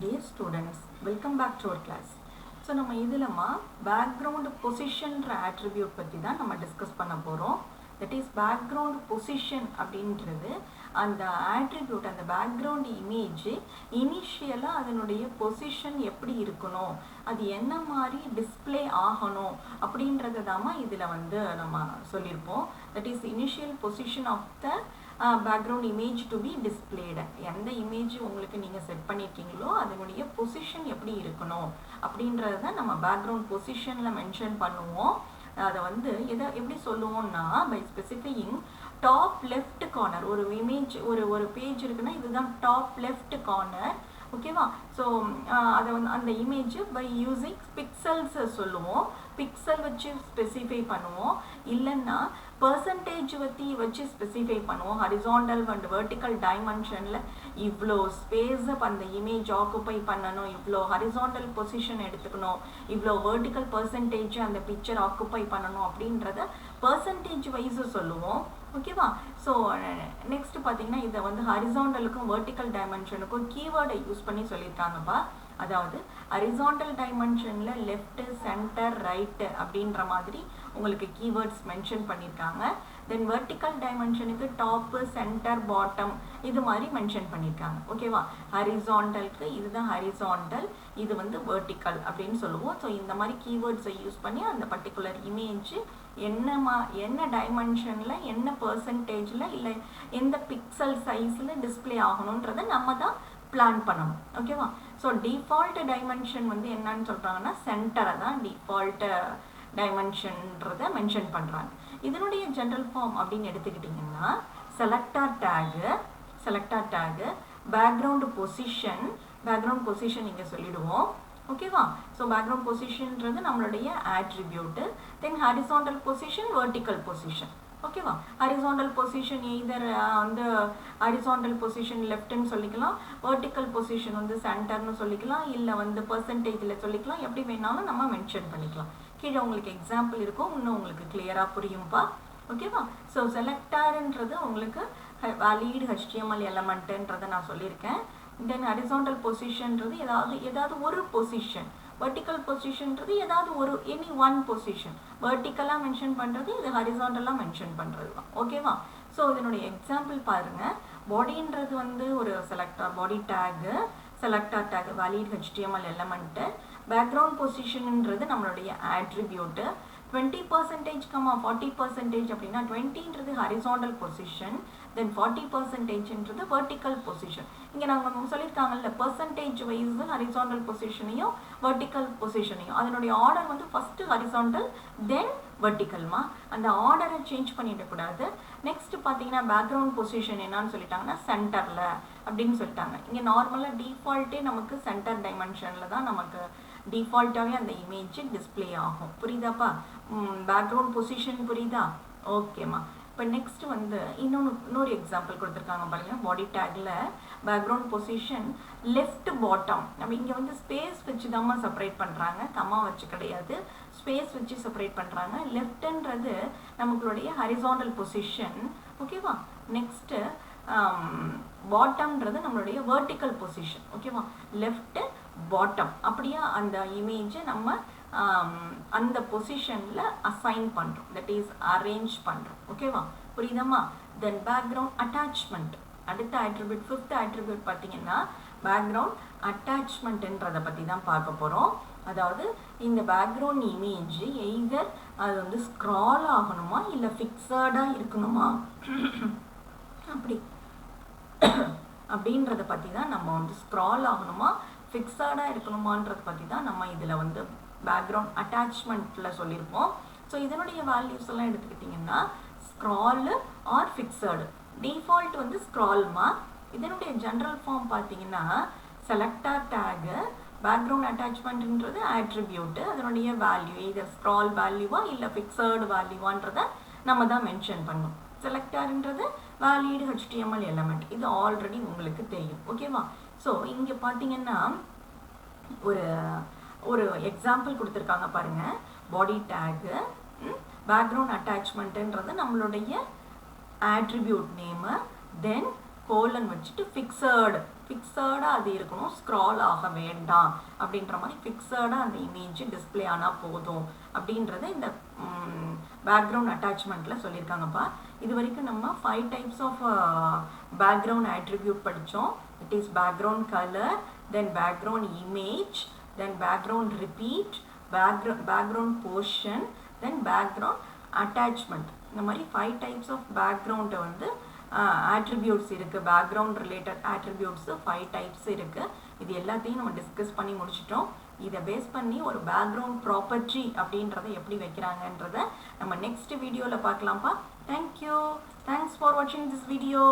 Dear students, welcome back to our class. So நம்ம இதிலமா background position attribute பத்தி தான் நம்ம டிஸ்கஸ் பண்ண போறோம். That is background position அப்படின்றது அந்த attribute அந்த background image இனிஷியலா அதனுடைய position எப்படி இருக்கணும், அது என்ன மாதிரி டிஸ்ப்ளே ஆகணும் அப்படின்றத தாமா இதில வந்து நம்ம சொல்லிருப்போம். That is initial position of the background image to be displayed. எந்த image உங்களுக்கு நீங்க செட் பண்ணிருக்கீங்களோ அதனுடைய பொசிஷன் எப்படி இருக்கணும் அப்படின்றத நம்ம background positionல மென்ஷன் பண்ணுவோம். அத வந்து எப்படி சொல்லுவோம்னா by specifying top left corner. ஒரு image ஒரு பேஜ் இருக்குன்னா இதுதான் top left corner. ஓகேவா? ஸோ அதை வந்து அந்த இமேஜ் பை யூஸிங் பிக்சல்ஸ் சொல்லுவோம். பிக்சல் வச்சு ஸ்பெசிஃபை பண்ணுவோம். இல்லைன்னா பர்சன்டேஜ் வச்சு ஸ்பெசிஃபை பண்ணுவோம். ஹரிசாண்டல் அண்ட் வெர்டிக்கல் டைமென்ஷனில் இவ்வளோ ஸ்பேஸ் அந்த இமேஜ் ஆக்குப்பை பண்ணணும், இவ்வளோ ஹரிசாண்டல் பொசிஷன் எடுத்துக்கணும், இவ்வளோ வெர்டிக்கல் பர்சன்டேஜ் அந்த பிக்சர் ஆக்குப்பை பண்ணணும் அப்படின்றத பர்சன்டேஜ் வைஸ் சொல்லுவோம். ஓகேவா? ஸோ நெக்ஸ்ட் பார்த்தீங்கன்னா இதை வந்து ஹரிசாண்டலுக்கும் வெர்டிக்கல் டைமென்ஷனுக்கும் கீவேர்டை யூஸ் பண்ணி சொல்லியிருக்காங்கப்பா. அதாவது ஹரிசாண்டல் டைமென்ஷனில் லெஃப்ட், சென்டர், ரைட்டு அப்படின்ற மாதிரி உங்களுக்கு கீவேர்ட்ஸ் மென்ஷன் பண்ணியிருக்காங்க. தென் வெர்டிக்கல் டைமென்ஷனுக்கு டாப்பு, சென்டர், பாட்டம் இது மாதிரி மென்ஷன் பண்ணியிருக்காங்க. ஓகேவா? ஹரிசாண்டலுக்கு இதுதான் ஹரிசாண்டல், இது வந்து வெர்டிக்கல் அப்படின்னு சொல்லுவோம். ஸோ இந்த மாதிரி கீவேர்ட்ஸை யூஸ் பண்ணி அந்த பர்டிகுலர் இமேஜ் என்ன டைமென்ஷனில், என்ன பர்சன்டேஜில், இல்லை எந்த பிக்சல் சைஸில் டிஸ்பிளே ஆகணுன்றதை நம்ம தான் பிளான் பண்ணணும். ஓகேவா? ஸோ டிஃபால்ட் டைமென்ஷன் வந்து என்னன்னு சொல்கிறாங்கன்னா சென்டரை தான் டிஃபால்ட் டைமென்ஷன்றதை மென்ஷன் பண்ணுறாங்க. இதனுடைய ஜென்ரல் ஃபார்ம் அப்படின்னு எடுத்துக்கிட்டிங்கன்னா செலக்டார் டேகு, பேக்ரவுண்ட் பொசிஷன் இங்கே சொல்லிடுவோம். ஓகேவா? ஸோ பேக்ரவுண்ட் பொசிஷன்றது நம்மளுடைய ஆட்ரிபியூட்டு. தென் ஹரிசாண்டல் பொசிஷன், வெர்டிக்கல் பொசிஷன். ஓகேவா? ஹரிசாண்டல் பொசிஷன் எய்தர் வந்து ஹரிசாண்டல் பொசிஷன் லெஃப்ட்னு சொல்லிக்கலாம், வெர்டிக்கல் பொசிஷன் வந்து சென்டர்னு சொல்லிக்கலாம், இல்லை வந்து பர்சன்டேஜில் சொல்லிக்கலாம், எப்படி வேணாலும் நம்ம மென்ஷன் பண்ணிக்கலாம். கீழே உங்களுக்கு எக்ஸாம்பிள் இருக்கும், இன்னும் உங்களுக்கு கிளியராக புரியும்பா. ஓகேவா? ஸோ செலக்டார்ன்றது உங்களுக்கு வேலிட் HTML எலமெண்ட்டுன்றதை நான் சொல்லியிருக்கேன். தென் ஹரிசாண்டல் பொசிஷன்றது ஏதாவது ஒரு பொசிஷன், வெர்டிக்கல் பொசிஷன்றது ஏதாவது ஒரு எனி ஒன் பொசிஷன். வெர்டிக்கலாக மென்ஷன் பண்ணுறது, இது ஹரிசாண்டலாக மென்ஷன் பண்ணுறது தான். ஓகேவா? ஸோ இதனுடைய எக்ஸாம்பிள் பாருங்கள். பாடின்றது வந்து ஒரு body tag, selector tag, valid HTML element. Background பொசிஷன்ன்றது நம்மளுடைய ஆட்ரிபியூட்டு. 20%, 40% அப்படின்னா 20ன்றது ஹரிசாண்டல் பொசிஷன், தென் 40%ன்றது வெர்டிக்கல் பொசிஷன். இங்கே நாங்கள் சொல்லியிருக்காங்கல்ல பர்சன்டேஜ் வைஸ் ஹரிசாண்டல் பொசிஷனையும் வெர்டிக்கல் பொசிஷனையும், அதனுடைய ஆர்டர் வந்து ஃபஸ்ட்டு ஹரிசாண்டல் தென் வெர்டிக்கல்மா. அந்த ஆர்டரை சேஞ்ச் பண்ணிடக்கூடாது. நெக்ஸ்ட் பார்த்தீங்கன்னா பேக்ரவுண்ட் பொசிஷன் என்னன்னு சொல்லிட்டாங்கன்னா சென்டரில் அப்படின்னு சொல்லிட்டாங்க. இங்கே நார்மலாக டிஃபால்ட்டே நமக்கு சென்டர் டைமென்ஷனில் தான் நமக்கு டிஃபால்ட்டாகவே அந்த இமேஜ் டிஸ்பிளே ஆகும். புரியுதாப்பா? பேக்ரவுண்ட் பொசிஷன் புரியுதா? ஓகேம்மா. இப்போ நெக்ஸ்ட் வந்து இன்னொரு எக்ஸாம்பிள் கொடுத்துருக்காங்க பாருங்க. பாடி டேக்ல பேக்ரவுண்ட் பொசிஷன் லெஃப்ட் பாட்டம். நம்ம இங்கே வந்து ஸ்பேஸ் வச்சு தாம்மா செப்பரேட் பண்ணுறாங்க, கம்மா வச்சு கிடையாது, ஸ்பேஸ் வச்சு செப்பரேட் பண்ணுறாங்க. லெஃப்ட்ன்றது நம்மளுடைய ஹரிசாண்டல் பொசிஷன். ஓகேவா? நெக்ஸ்ட்டு பாட்டம்ன்றது நம்மளுடைய வெர்டிக்கல் பொசிஷன். ஓகேவா? லெஃப்ட் பாட்டம் அப்படியே அந்த இமேஜை நம்ம அந்த பொசிஷனில் அசைன் பண்ணுறோம், தட் இஸ் அரேஞ்ச் பண்ணுறோம். ஓகேவா? புரியுதாம்மா? தென் பேக்ரவுண்ட் அட்டாச்மெண்ட், அடுத்த ஆட்ரிபியூட், ஃபிஃப்த் ஆட்ரிபியூட் பார்த்தீங்கன்னா பேக்ரவுண்ட் அட்டாச்மெண்ட்ன்றதை பற்றி தான் பார்க்க போகிறோம். அதாவது இந்த பேக்ரவுண்ட் இமேஜ் எய்தர் அது வந்து ஸ்க்ரால் ஆகணுமா இல்லை ஃபிக்ஸடாக இருக்கணுமா அப்படின்றத பற்றி தான் நம்ம வந்து ஸ்க்ரால் ஆகணுமா ஃபிக்ஸடாக இருக்கணுமான்றதை பற்றி தான் நம்ம இதில் வந்து பேக்ரவுண்ட் அட்டாச்மெண்ட்டில் சொல்லியிருப்போம். ஸோ இதனுடைய வேல்யூஸ் எல்லாம் எடுத்துக்கிட்டிங்கன்னா ஸ்க்ராலு ஆர் ஃபிக்ஸடு. டிஃபால்ட் வந்து ஸ்க்ரால்மா. இதனுடைய ஜென்ரல் ஃபார்ம் பார்த்தீங்கன்னா செலக்டார் டேகு, பேக்ரவுண்ட் அட்டாச்மெண்ட்ன்றது ஆட்ரிபியூட்டு, அதனுடைய வேல்யூ இது ஸ்க்ரால் வேல்யூவா இல்லை ஃபிக்ஸடு வேல்யூவான்றதை நம்ம தான் மென்ஷன் பண்ணணும். செலக்டார்ன்றது வேலிட் HTML எலமெண்ட், இது ஆல்ரெடி உங்களுக்கு தெரியும். ஓகேவா? ஸோ இங்கே பார்த்தீங்கன்னா ஒரு எக்ஸாம்பிள் கொடுத்துருக்காங்க பாருங்க. பாடி டேகு, பேக்ரவுண்ட் அட்டாச்மெண்ட்ன்றது நம்மளுடைய ஆட்ரிபியூட் நேமு, தென் கோலன் வச்சுட்டு ஃபிக்ஸடாக அது இருக்கணும், ஸ்க்ரால் ஆக வேண்டாம் அப்படின்ற மாதிரி ஃபிக்ஸடாக அந்த இமேஜ் டிஸ்பிளே ஆனால் போதும் அப்படின்றத இந்த பேக்ரவுண்ட் அட்டாச்மெண்ட்டில் சொல்லியிருக்காங்கப்பா. இது வரைக்கும் நம்ம 5 டைப்ஸ் ஆஃப் பேக்ரவுண்ட் ஆட்ரிபியூட் படித்தோம். It is background colour, then background image, then background repeat, background portion, then background attachment. இந்த மாதிரி 5 டைப்ஸ் ஆஃப் பேக்ரவுண்டை வந்து ஆட்ரிபியூட்ஸ் இருக்குது. பேக்ரவுண்ட் ரிலேட்டட் ஆட்ரிபியூட்ஸு 5 டைப்ஸ் இருக்குது. இது எல்லாத்தையும் நம்ம டிஸ்கஸ் பண்ணி முடிச்சிட்டோம். இதை பேஸ் பண்ணி ஒரு பேக்ரவுண்ட் ப்ராப்பர்ட்டி அப்படின்றத எப்படி வைக்கிறாங்கன்றத நம்ம நெக்ஸ்ட் வீடியோவில் பார்க்கலாம்ப்பா. தேங்க்யூ. தேங்க்ஸ் ஃபார் வாட்சிங் திஸ் வீடியோ.